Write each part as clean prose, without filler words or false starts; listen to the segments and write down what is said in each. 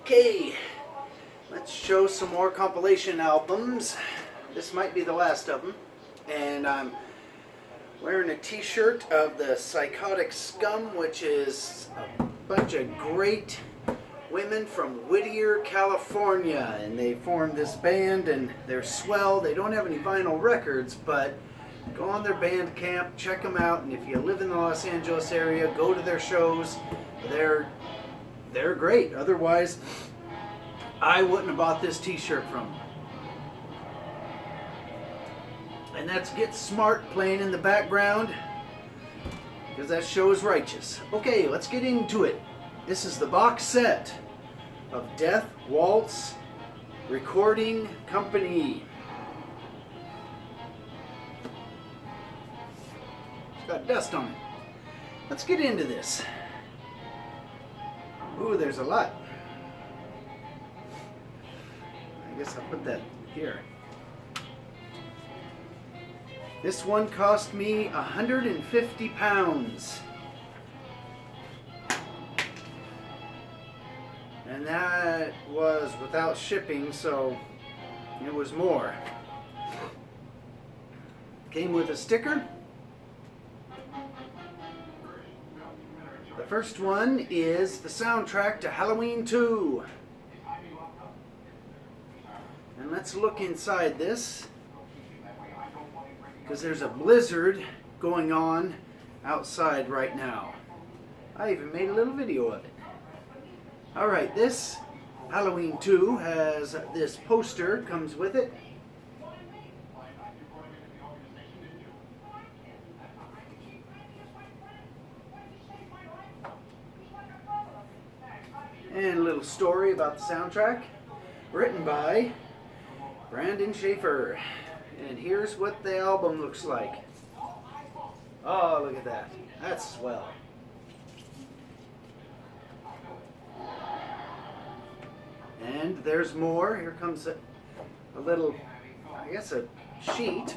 Okay, let's show some more compilation albums. This might be the last of them. And I'm wearing a t-shirt of the Psychotic Scum, which is a bunch of great women from Whittier, California. And they formed this band and they're swell. They don't have any vinyl records, but go on their Bandcamp, check them out. And if you live in the Los Angeles area, go to their shows. They're great. Otherwise, I wouldn't have bought this t-shirt from them. And that's Get Smart playing in the background, because that show is righteous. Okay, let's get into it. This is the box set of Death Waltz Recording Company. It's got dust on it. Let's get into this. Ooh, there's a lot. I guess I'll put that here. This one cost me 150 pounds. And that was without shipping, so it was more. Came with a sticker. The first one is the soundtrack to Halloween 2. And let's look inside this, because there's a blizzard going on outside right now. I even made a little video of it. Alright, this Halloween 2 has this poster, comes with it. And a little story about the soundtrack, written by Brandon Schaefer. And here's what the album looks like. Oh, look at that. That's swell. And there's more. Here comes a little, I guess a sheet.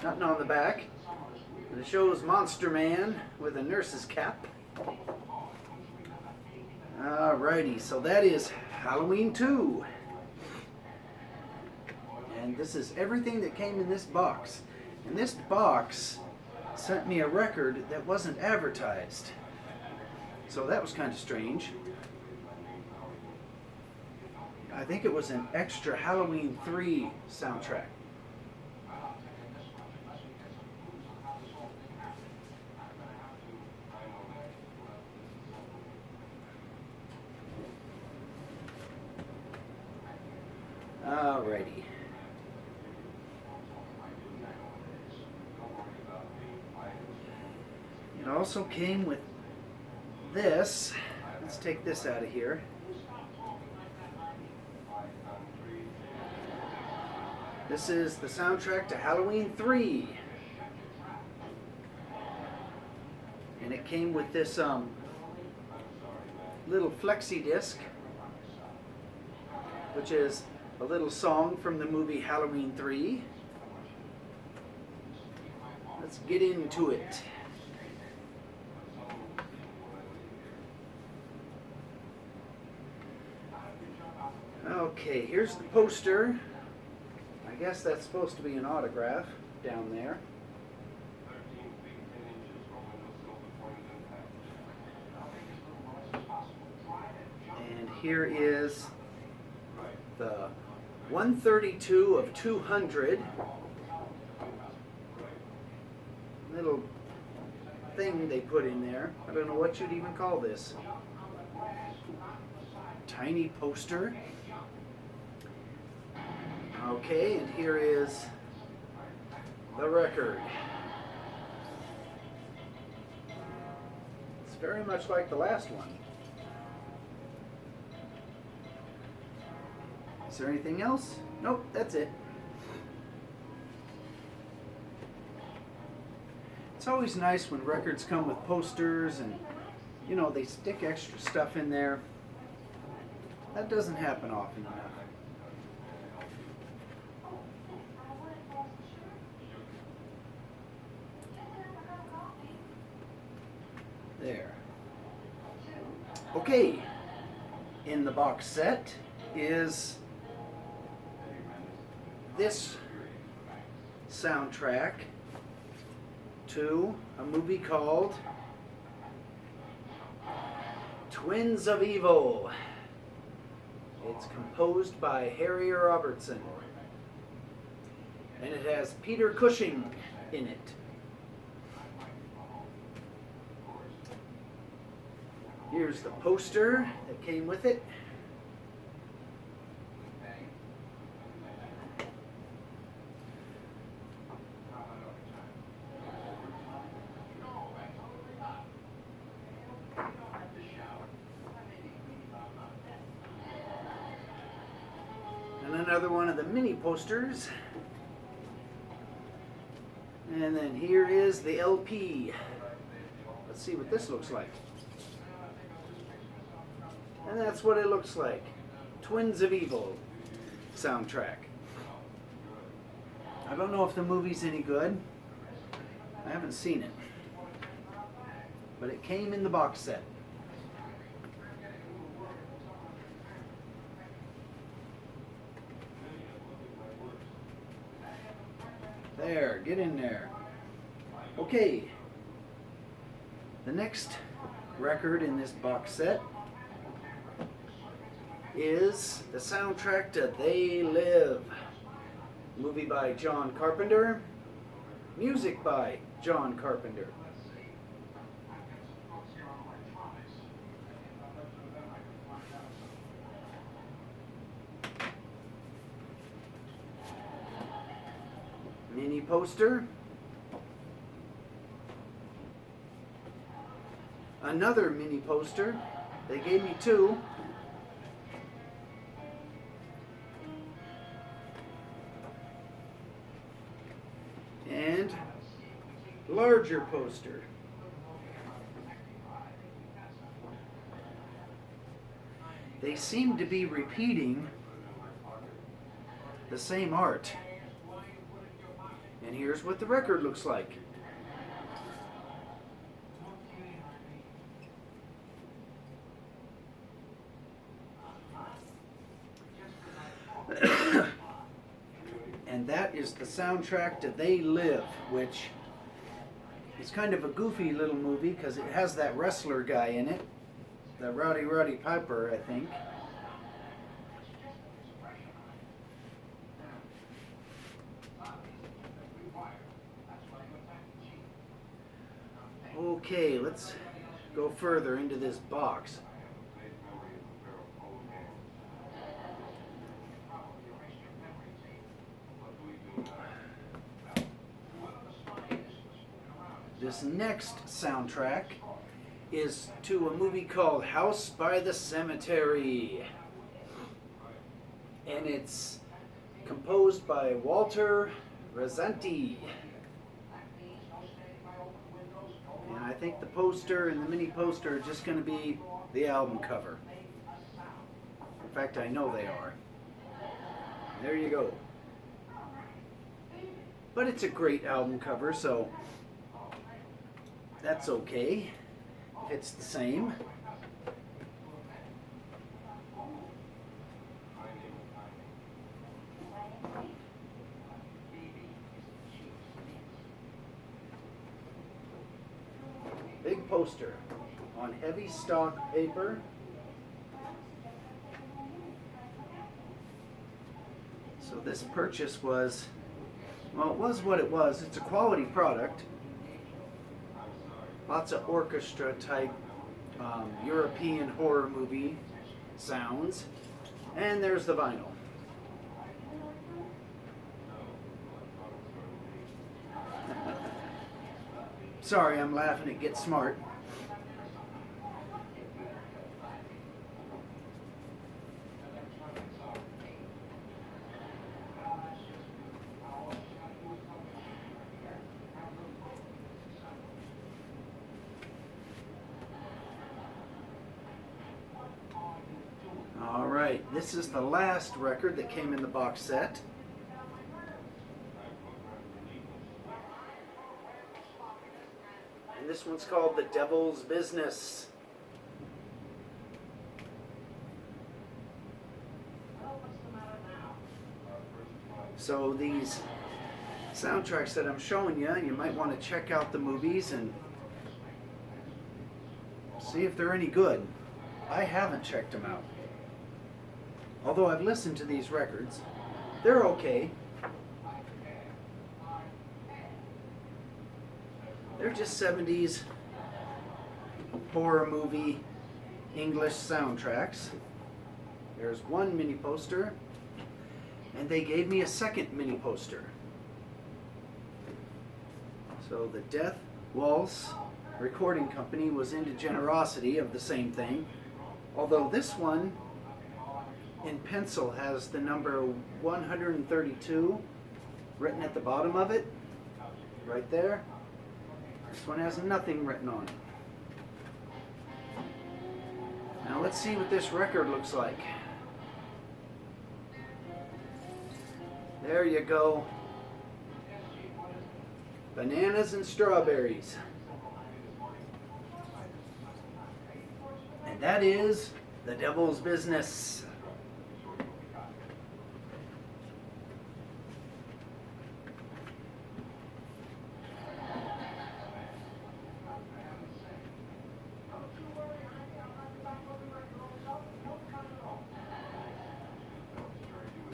Nothing on the back. And it shows Monster Man with a nurse's cap. Alrighty, so that is Halloween 2. And this is everything that came in this box. And this box sent me a record that wasn't advertised. So that was kind of strange. I think it was an extra Halloween 3 soundtrack. Alrighty. It also came with this. Let's take this out of here. This is the soundtrack to Halloween 3. And it came with this little flexi disc, which is a little song from the movie Halloween 3. Let's get into it. Okay, here's the poster. I guess that's supposed to be an autograph down there. And here is the 132 of 200. Little thing they put in there. I don't know what you'd even call this. Tiny poster. Okay, and here is the record. It's very much like the last one. Is there anything else? Nope, that's it. It's always nice when records come with posters and, you know, they stick extra stuff in there. That doesn't happen often enough. There. Okay. in the box set is this soundtrack to a movie called Twins of Evil. It's composed by Harry Robertson, and it has Peter Cushing in it. Here's the poster that came with it. And another one of the mini posters. And then here is the LP. Let's see what this looks like. And that's what it looks like. Twins of Evil soundtrack. I don't know if the movie's any good. I haven't seen it. But it came in the box set. There, get in there. Okay. The next record in this box set is the soundtrack to They Live. Movie by John Carpenter. Music by John Carpenter. Mini poster. Another mini poster. They gave me two. And larger poster. They seem to be repeating the same art. And here's what the record looks like. And that is the soundtrack to They Live, which is kind of a goofy little movie because it has that wrestler guy in it, the Roddy Piper, I think. Okay, let's go further into this box. This next soundtrack is to a movie called House by the Cemetery. And it's composed by Walter Razzanti. And I think the poster and the mini poster are just going to be the album cover. In fact, I know they are. There you go. But it's a great album cover, so that's okay if it's the same. Big poster on heavy stock paper. So this purchase was, well, it was what it was. It's a quality product. Lots of orchestra type European horror movie sounds. And there's the vinyl. Sorry, I'm laughing at Get Smart. All right, this is the last record that came in the box set. And this one's called The Devil's Business. So these soundtracks that I'm showing you, you might want to check out the movies and see if they're any good. I haven't checked them out. Although I've listened to these records, they're okay. They're just 70s horror movie English soundtracks. There's one mini poster, and they gave me a second mini poster. So the Death Waltz Recording Company was into generosity of the same thing, although this one in pencil has the number 132 written at the bottom of it, right there. This one has nothing written on it. Now let's see what this record looks like. There you go. Bananas and strawberries. And that is The Devil's Business.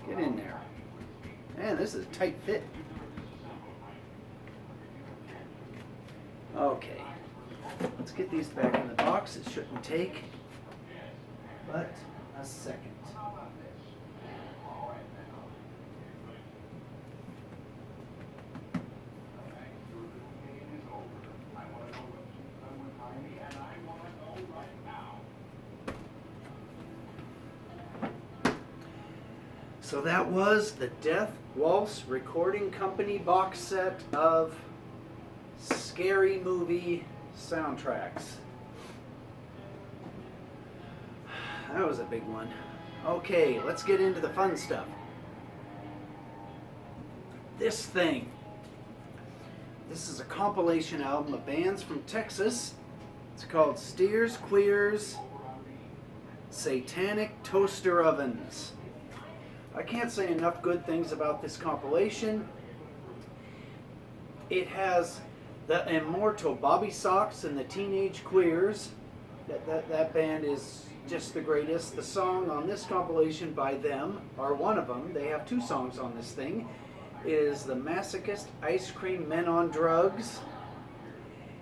Get in there. Man, this is a tight fit. Okay, let's get these back in the box. It shouldn't take but a second. So that was the Death Waltz Recording Company box set of scary movie soundtracks. That was a big one. Okay, let's get into the fun stuff. This thing. This is a compilation album of bands from Texas. It's called Steers, Queers, Satanic Toaster Ovens. I can't say enough good things about this compilation. It has the immortal Bobby Sox and the Teenage Queers. That band is just the greatest. The song on this compilation by them, or one of them, they have two songs on this thing, is the Masochist Ice Cream Men on Drugs.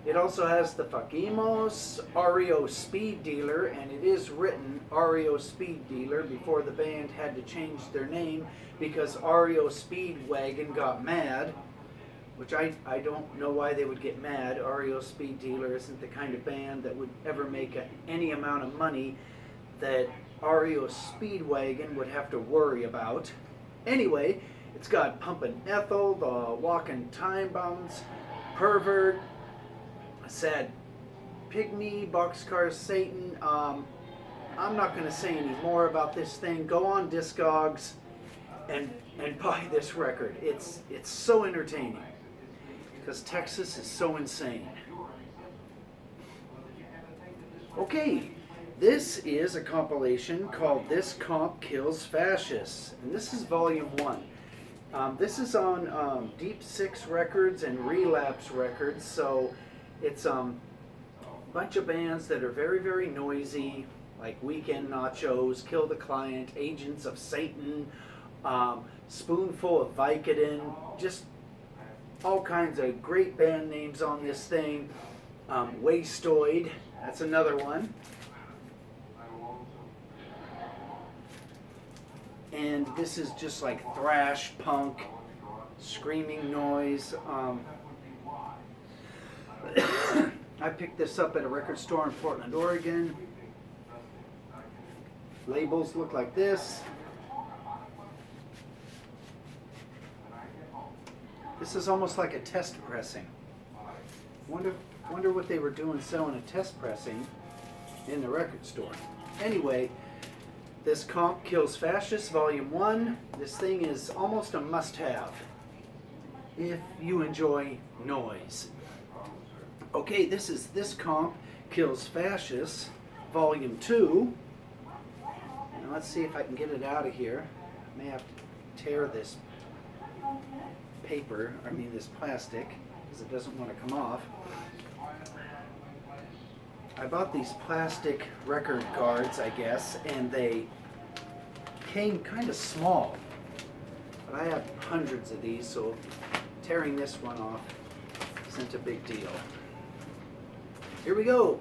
It also has the Fakimos REO Speed Dealer, and it is written REO Speed Dealer before the band had to change their name because REO Speedwagon got mad. Which I don't know why they would get mad. REO Speed Dealer isn't the kind of band that would ever make any amount of money that REO Speedwagon would have to worry about. Anyway, it's got Pumpin' Ethel, the Walkin' Time Bombs, Pervert, Sad Pygmy, Boxcar Satan. I'm not going to say any more about this thing. Go on Discogs and buy this record. It's so entertaining. Because Texas is so insane. Okay, this is a compilation called This Comp Kills Fascists. And this is volume 1. This is on Deep Six Records and Relapse Records. So it's a bunch of bands that are very, very noisy. Like Weekend Nachos, Kill the Client, Agents of Satan, Spoonful of Vicodin. Just all kinds of great band names on this thing. Wastoid, that's another one. And this is just like thrash, punk, screaming noise. I picked this up at a record store in Portland, Oregon. Labels look like this. This is almost like a test pressing. Wonder what they were doing selling a test pressing in the record store. Anyway, This Comp Kills Fascists, Volume 1. This thing is almost a must-have if you enjoy noise. Okay, this is This Comp Kills Fascists, Volume 2. And let's see if I can get it out of here. I may have to tear this paper, this plastic, because it doesn't want to come off. I bought these plastic record guards, I guess, and they came kind of small. But I have hundreds of these, so tearing this one off isn't a big deal. Here we go.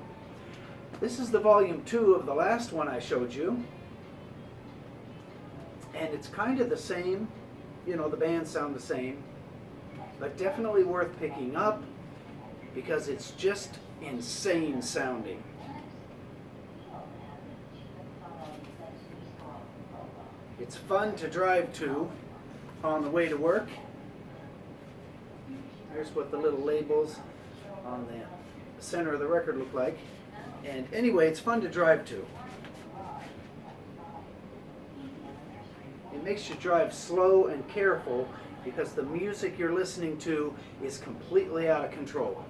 This is the volume 2 of the last one I showed you. And it's kind of the same, the bands sound the same, but definitely worth picking up because it's just insane sounding. It's fun to drive to on the way to work. Here's what the little labels on the center of the record look like. And anyway, it's fun to drive to. It makes you drive slow and careful because the music you're listening to is completely out of control.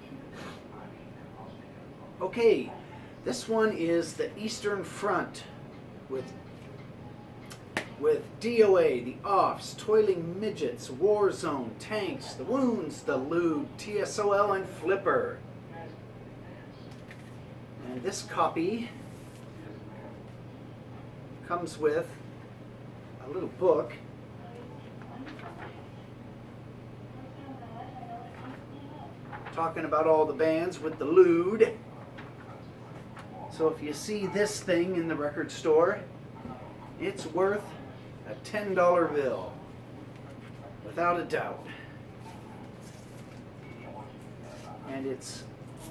Okay, this one is the Eastern Front with DOA, the Offs, Toiling Midgets, War Zone, Tanks, The Wounds, The Lewd, TSOL, and Flipper. And this copy comes with a little book talking about all the bands with the lewd. So if you see this thing in the record store, it's worth a $10 bill, without a doubt. And it's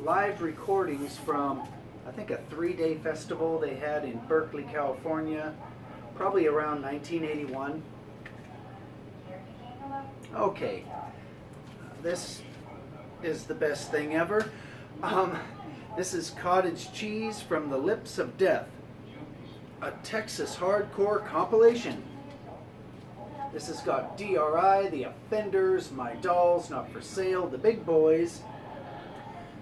live recordings from, I think, a 3-day festival they had in Berkeley, California, probably around 1981. Okay, this is the best thing ever. This is Cottage Cheese from the Lips of Death, a Texas hardcore compilation. This has got DRI, The Offenders, My Dolls, Not For Sale, The Big Boys,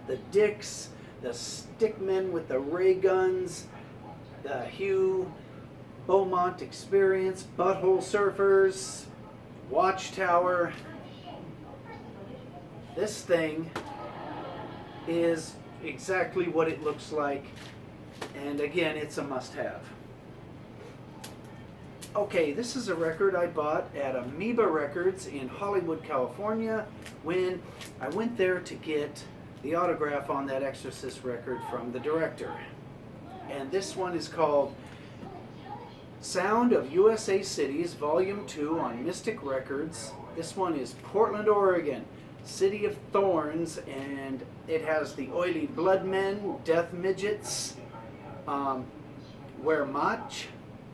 The Dicks, The Stickmen with the Ray Guns, The Hugh, Beaumont Experience, Butthole Surfers, Watchtower. This thing is exactly what it looks like, and again, it's a must-have. Okay, this is a record I bought at Amoeba Records in Hollywood, California, when I went there to get the autograph on that Exorcist record from the director. And this one is called Sound of USA Cities, Volume 2 on Mystic Records. This one is Portland, Oregon, City of Thorns, and it has the Oily Bloodmen, Death Midgets, Wehrmacht,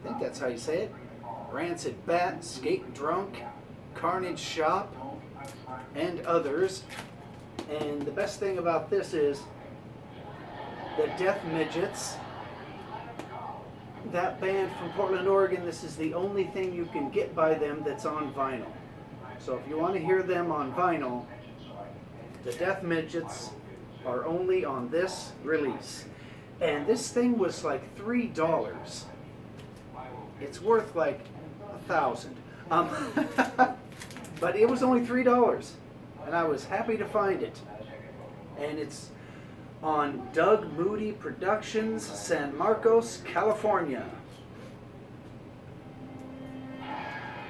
I think that's how you say it, Rancid Bat, Skate Drunk, Carnage Shop, and others. And the best thing about this is the Death Midgets, that band from Portland, Oregon, this is the only thing you can get by them that's on vinyl. So if you want to hear them on vinyl, the Death Midgets are only on this release. And this thing was like $3. It's worth like $1,000. But it was only $3, and I was happy to find it. And it's on Doug Moody Productions, San Marcos, California.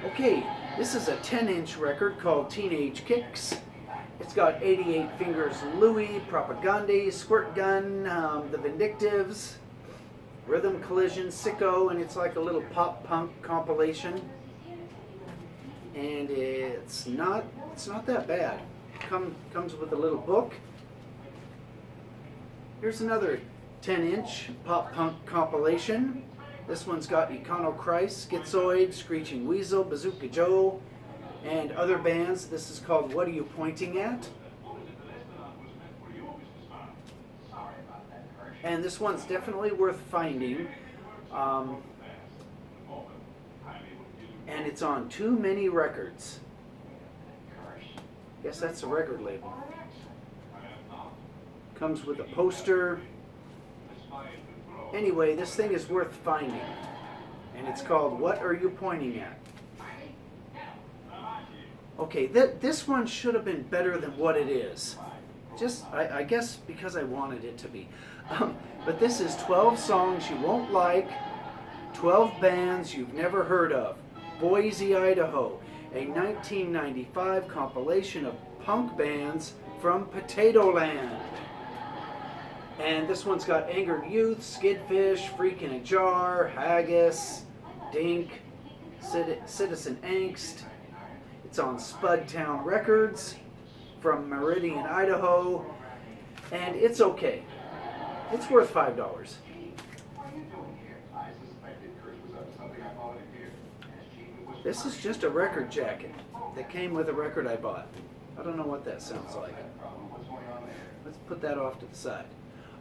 Okay, this is a 10-inch record called Teenage Kicks. It's got 88 Fingers Louie, Propaganda, Squirt Gun, The Vindictives, Rhythm Collision, Sicko, and it's like a little pop punk compilation. And it's not that bad. Comes with a little book. Here's another 10-inch pop punk compilation. This one's got Econochrist, Schizoid, Screeching Weasel, Bazooka Joe, and other bands. This is called What Are You Pointing At? And this one's definitely worth finding. And it's on Too Many Records. Guess that's a record label. Comes with a poster. Anyway, this thing is worth finding. And it's called What Are You Pointing At? Okay, this one should have been better than what it is. I guess because I wanted it to be. But this is 12 songs you won't like, 12 bands you've never heard of. Boise, Idaho, a 1995 compilation of punk bands from Potato Land. And this one's got Angered Youth, Skidfish, Freak in a Jar, Haggis, Dink, Citizen Angst. It's on Spudtown Records from Meridian, Idaho, and it's okay. It's worth $5. This is just a record jacket that came with a record I bought. I don't know what that sounds like. Let's put that off to the side.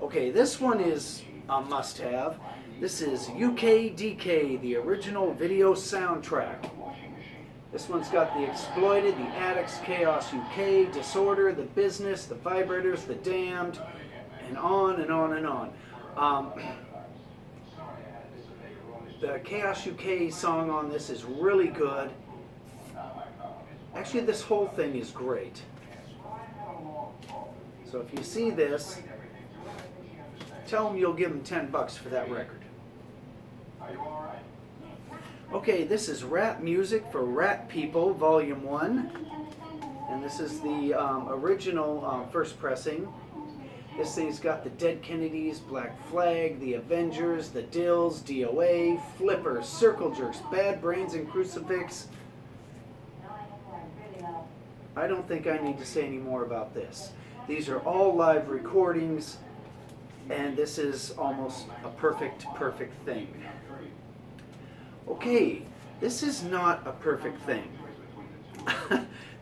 Okay, this one is a must-have. This is UKDK, the original video soundtrack. This one's got The Exploited, The Addicts, Chaos UK, Disorder, The Business, The Vibrators, The Damned, and on and on and on. The Chaos UK song on this is really good. Actually, this whole thing is great. So if you see this, tell them you'll give them $10 for that record. Okay, this is Rap Music for Rat People, Volume 1. And this is the original first pressing. This thing's got the Dead Kennedys, Black Flag, the Avengers, the Dills, DOA, Flippers, Circle Jerks, Bad Brains, and Crucifix. I don't think I need to say any more about this. These are all live recordings, and this is almost a perfect thing. Okay, this is not a perfect thing.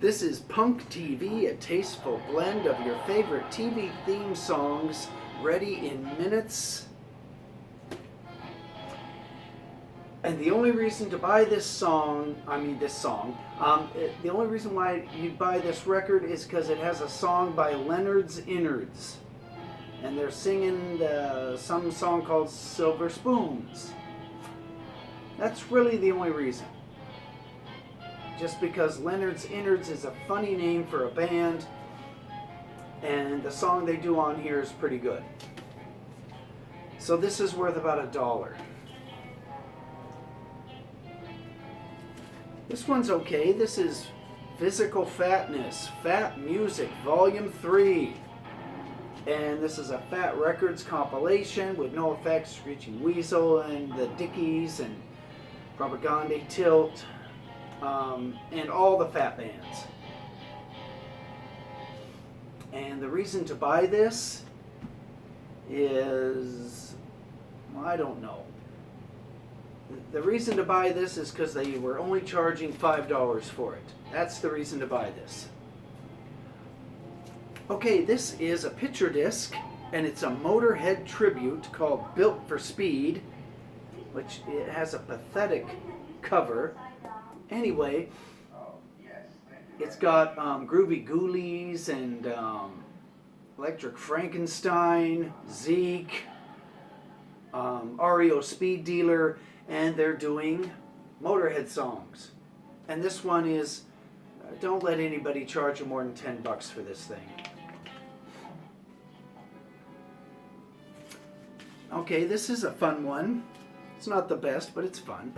This is Punk TV, a tasteful blend of your favorite TV theme songs, ready in minutes. And the only reason to buy this song, the only reason why you buy this record is because it has a song by Leonard's Innards. And they're singing some song called Silver Spoons. That's really the only reason. Just because Leonard's Innards is a funny name for a band, and the song they do on here is pretty good. So this is worth about $1. This one's okay. This is Physical Fatness, Fat Music, Volume 3. And this is a Fat Records compilation with No Effects, Screeching Weasel, and the Dickies, and Propaganda, Tilt, and all the Fat bands. And the reason to buy this is, well, I don't know. The reason to buy this is because they were only charging $5 for it. That's the reason to buy this. Okay, this is a picture disc, and it's a Motorhead tribute called Built for Speed, which it has a pathetic cover. Anyway, it's got Groovy Ghoulies and Electric Frankenstein, Zeke, REO Speed Dealer, and they're doing Motorhead songs. And this one is, don't let anybody charge you more than $10 for this thing. Okay, this is a fun one. It's not the best, but it's fun.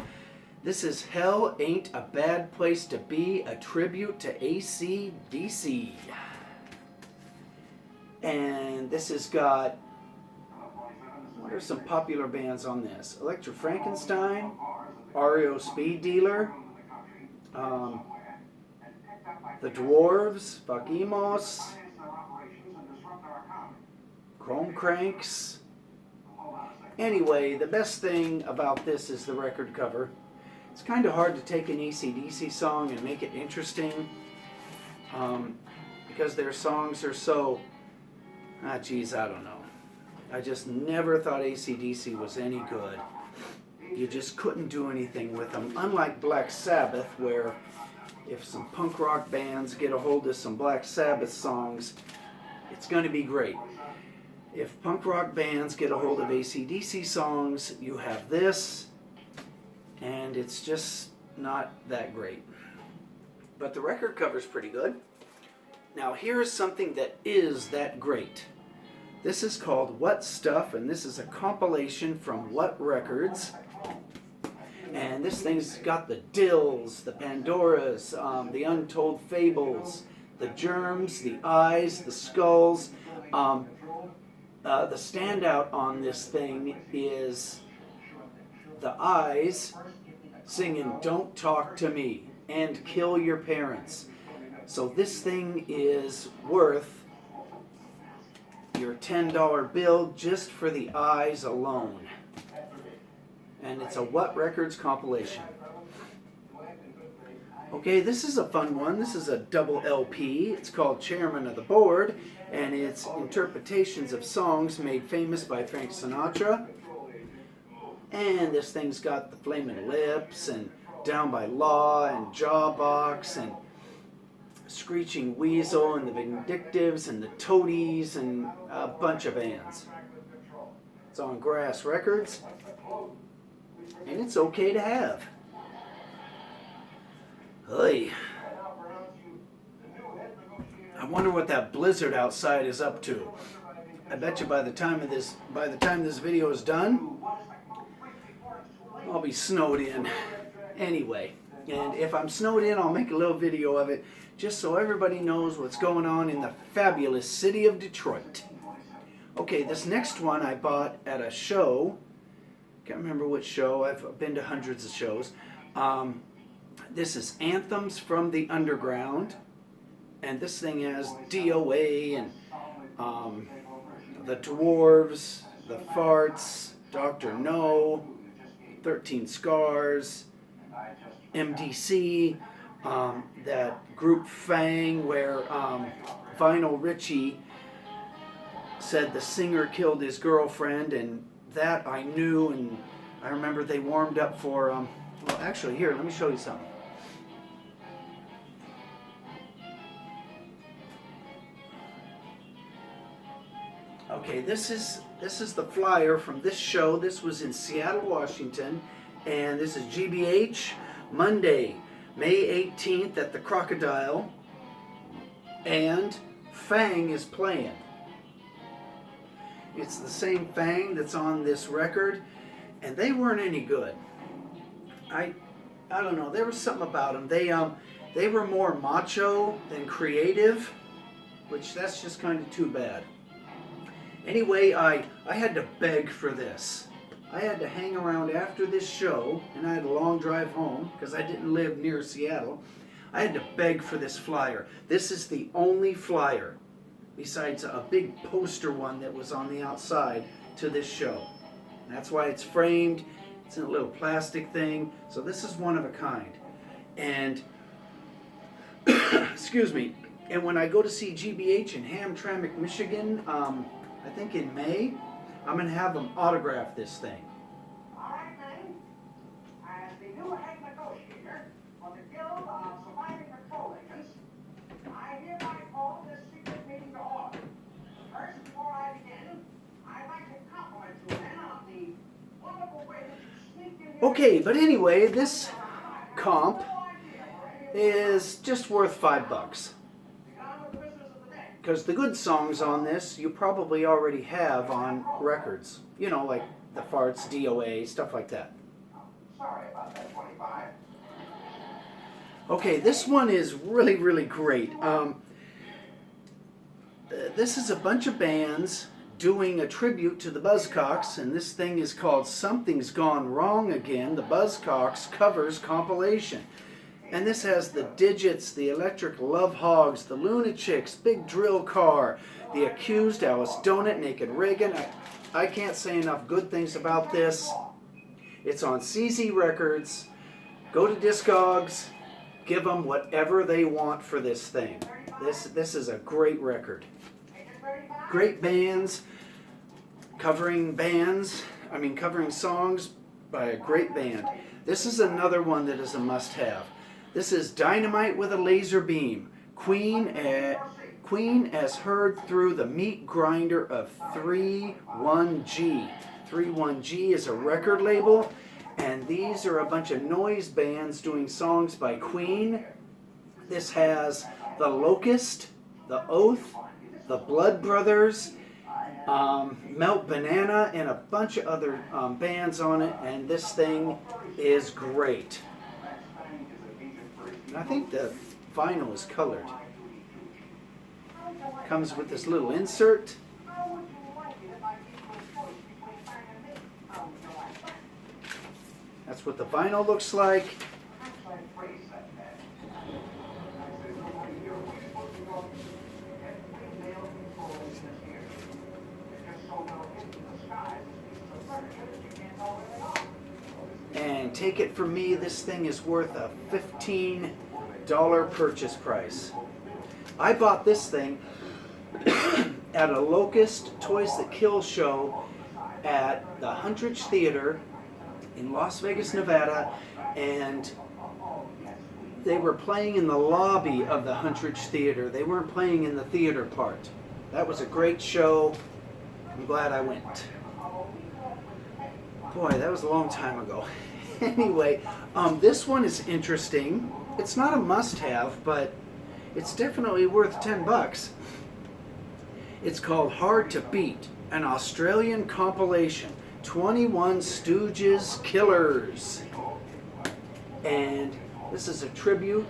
This is Hell Ain't a Bad Place to Be, a tribute to AC/DC. And this has got, what are some popular bands on this? Electric Frankenstein, REO Speed Dealer, The Dwarves, Fuck Emos, Chrome Cranks. Anyway, the best thing about this is the record cover. It's kind of hard to take an AC/DC song and make it interesting because their songs are so, I don't know. I just never thought AC/DC was any good. You just couldn't do anything with them. Unlike Black Sabbath, where if some punk rock bands get a hold of some Black Sabbath songs, it's going to be great. If punk rock bands get a hold of AC/DC songs, you have this, and it's just not that great. but the record cover's pretty good. Now here's something that is that great. This is called What Stuff, and this is a compilation from What Records. And this thing's got the Dills, the Pandoras, the Untold Fables, the Germs, the Eyes, the Skulls. The standout on this thing is the Eyes singing Don't Talk to Me and Kill Your Parents. So this thing is worth your $10 bill just for the Eyes alone. And it's a What Records compilation. Okay, this is a fun one. This is a double LP. It's called Chairman of the Board, and it's interpretations of songs made famous by Frank Sinatra. And this thing's got the Flamin' Lips, and Down by Law, and Jawbox, and Screeching Weasel, and the Vindictives, and the Toadies, and a bunch of bands. It's on Grass Records, and it's okay to have. Hey, I wonder what that blizzard outside is up to. I bet you by the time this video is done, I'll be snowed in. Anyway, and if I'm snowed in, I'll make a little video of it just so everybody knows what's going on in the fabulous city of Detroit. Okay, this next one I bought at a show. Can't remember which show. I've been to hundreds of shows. This is Anthems from the Underground, and this thing has DOA and the Dwarves, the Farts, Dr. No, 13 Scars, MDC, that group Fang, where Vinyl Richie said the singer killed his girlfriend, and that I knew, and I remember they warmed up for, well actually here, let me show you something. Okay, this is the flyer from this show. This was in Seattle, Washington, and this is GBH, Monday, May 18th at the Crocodile, and Fang is playing. It's the same Fang that's on this record, and they weren't any good. I don't know, there was something about them. They were more macho than creative, which that's just kind of too bad. Anyway, I had to beg for this. I had to hang around after this show, and I had a long drive home because I didn't live near Seattle. I had to beg for this flyer. This is the only flyer, besides a big poster one that was on the outside, to this show. And that's why it's framed. It's in a little plastic thing. So this is one of a kind. And, excuse me, and when I go to see GBH in Hamtramck, Michigan, I think in May, I'm going to have them autograph this thing. All right, men. As the new head negotiator for the Guild of Surviving Patrol Agents, I hereby call this secret meeting to order. First, before I begin, I'd like to compliment you men on the wonderful way that you sneak in. Okay, but anyway, this comp is just worth $5. Because the good songs on this you probably already have on records. You know, like the Farts, DOA, stuff like that. Sorry about that, 25. Okay, this one is really, really great. This is a bunch of bands doing a tribute to the Buzzcocks, and this thing is called Something's Gone Wrong Again, the Buzzcocks Covers Compilation. And this has the Digits, the Electric Love Hogs, the Lunatics, Big Drill Car, the Accused, Alice Donut, Naked Reagan. I can't say enough good things about this. It's on CZ Records. Go to Discogs. Give them whatever they want for this thing. This is a great record. Great bands, covering songs by a great band. This is another one that is a must-have. This is Dynamite with a Laser Beam. Queen as heard through the meat grinder of 31G. 31G is a record label, and these are a bunch of noise bands doing songs by Queen. This has the Locust, the Oath, the Blood Brothers, Melt Banana, and a bunch of other bands on it, and this thing is great. And I think the vinyl is colored. Comes with this little insert. That's what the vinyl looks like. And take it from me, this thing is worth a $15 purchase price. I bought this thing at a Locust Toys That Kill show at the Huntridge Theater in Las Vegas, Nevada, and they were playing in the lobby of the Huntridge Theater. They weren't playing in the theater part. That was a great show. I'm glad I went. Boy, that was a long time ago. Anyway, this one is interesting. It's not a must-have, but it's definitely worth 10 bucks. It's called Hard to Beat, an Australian compilation. 21 Stooges Killers. And this is a tribute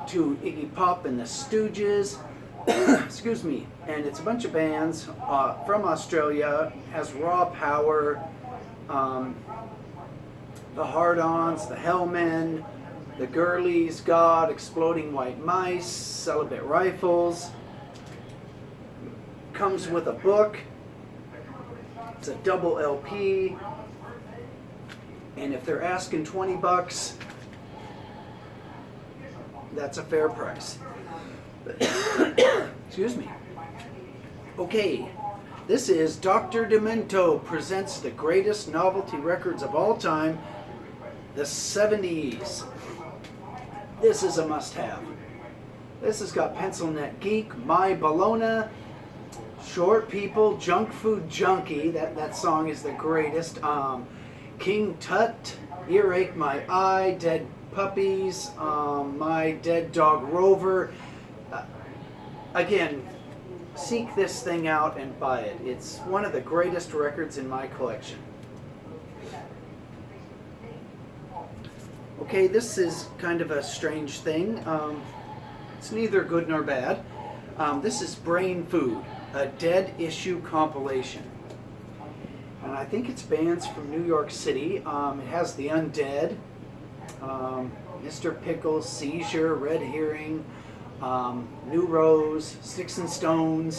to Iggy Pop and the Stooges. Excuse me. And it's a bunch of bands from Australia. Has Raw Power, the Hard-Ons, the Hellmen, the Girlies, God, Exploding White Mice, Celibate Rifles. Comes with a book. It's a double LP. And if they're asking 20 bucks, that's a fair price. Excuse me. Okay, this is Dr. Demento presents the greatest novelty records of all time, the 70s. This is a must-have. This has got Pencil Neck Geek, My Bologna, Short People, Junk Food Junkie, that song is the greatest. King Tut, Earache My Eye, Dead Puppies, My Dead Dog Rover. Again, seek this thing out and buy it. It's one of the greatest records in my collection. Okay, this is kind of a strange thing. It's neither good nor bad. This is Brain Food, a Dead Issue compilation. And I think it's bands from New York City. It has The Undead, Mr. Pickles, Seizure, Red Herring, New Rose, Sticks and Stones,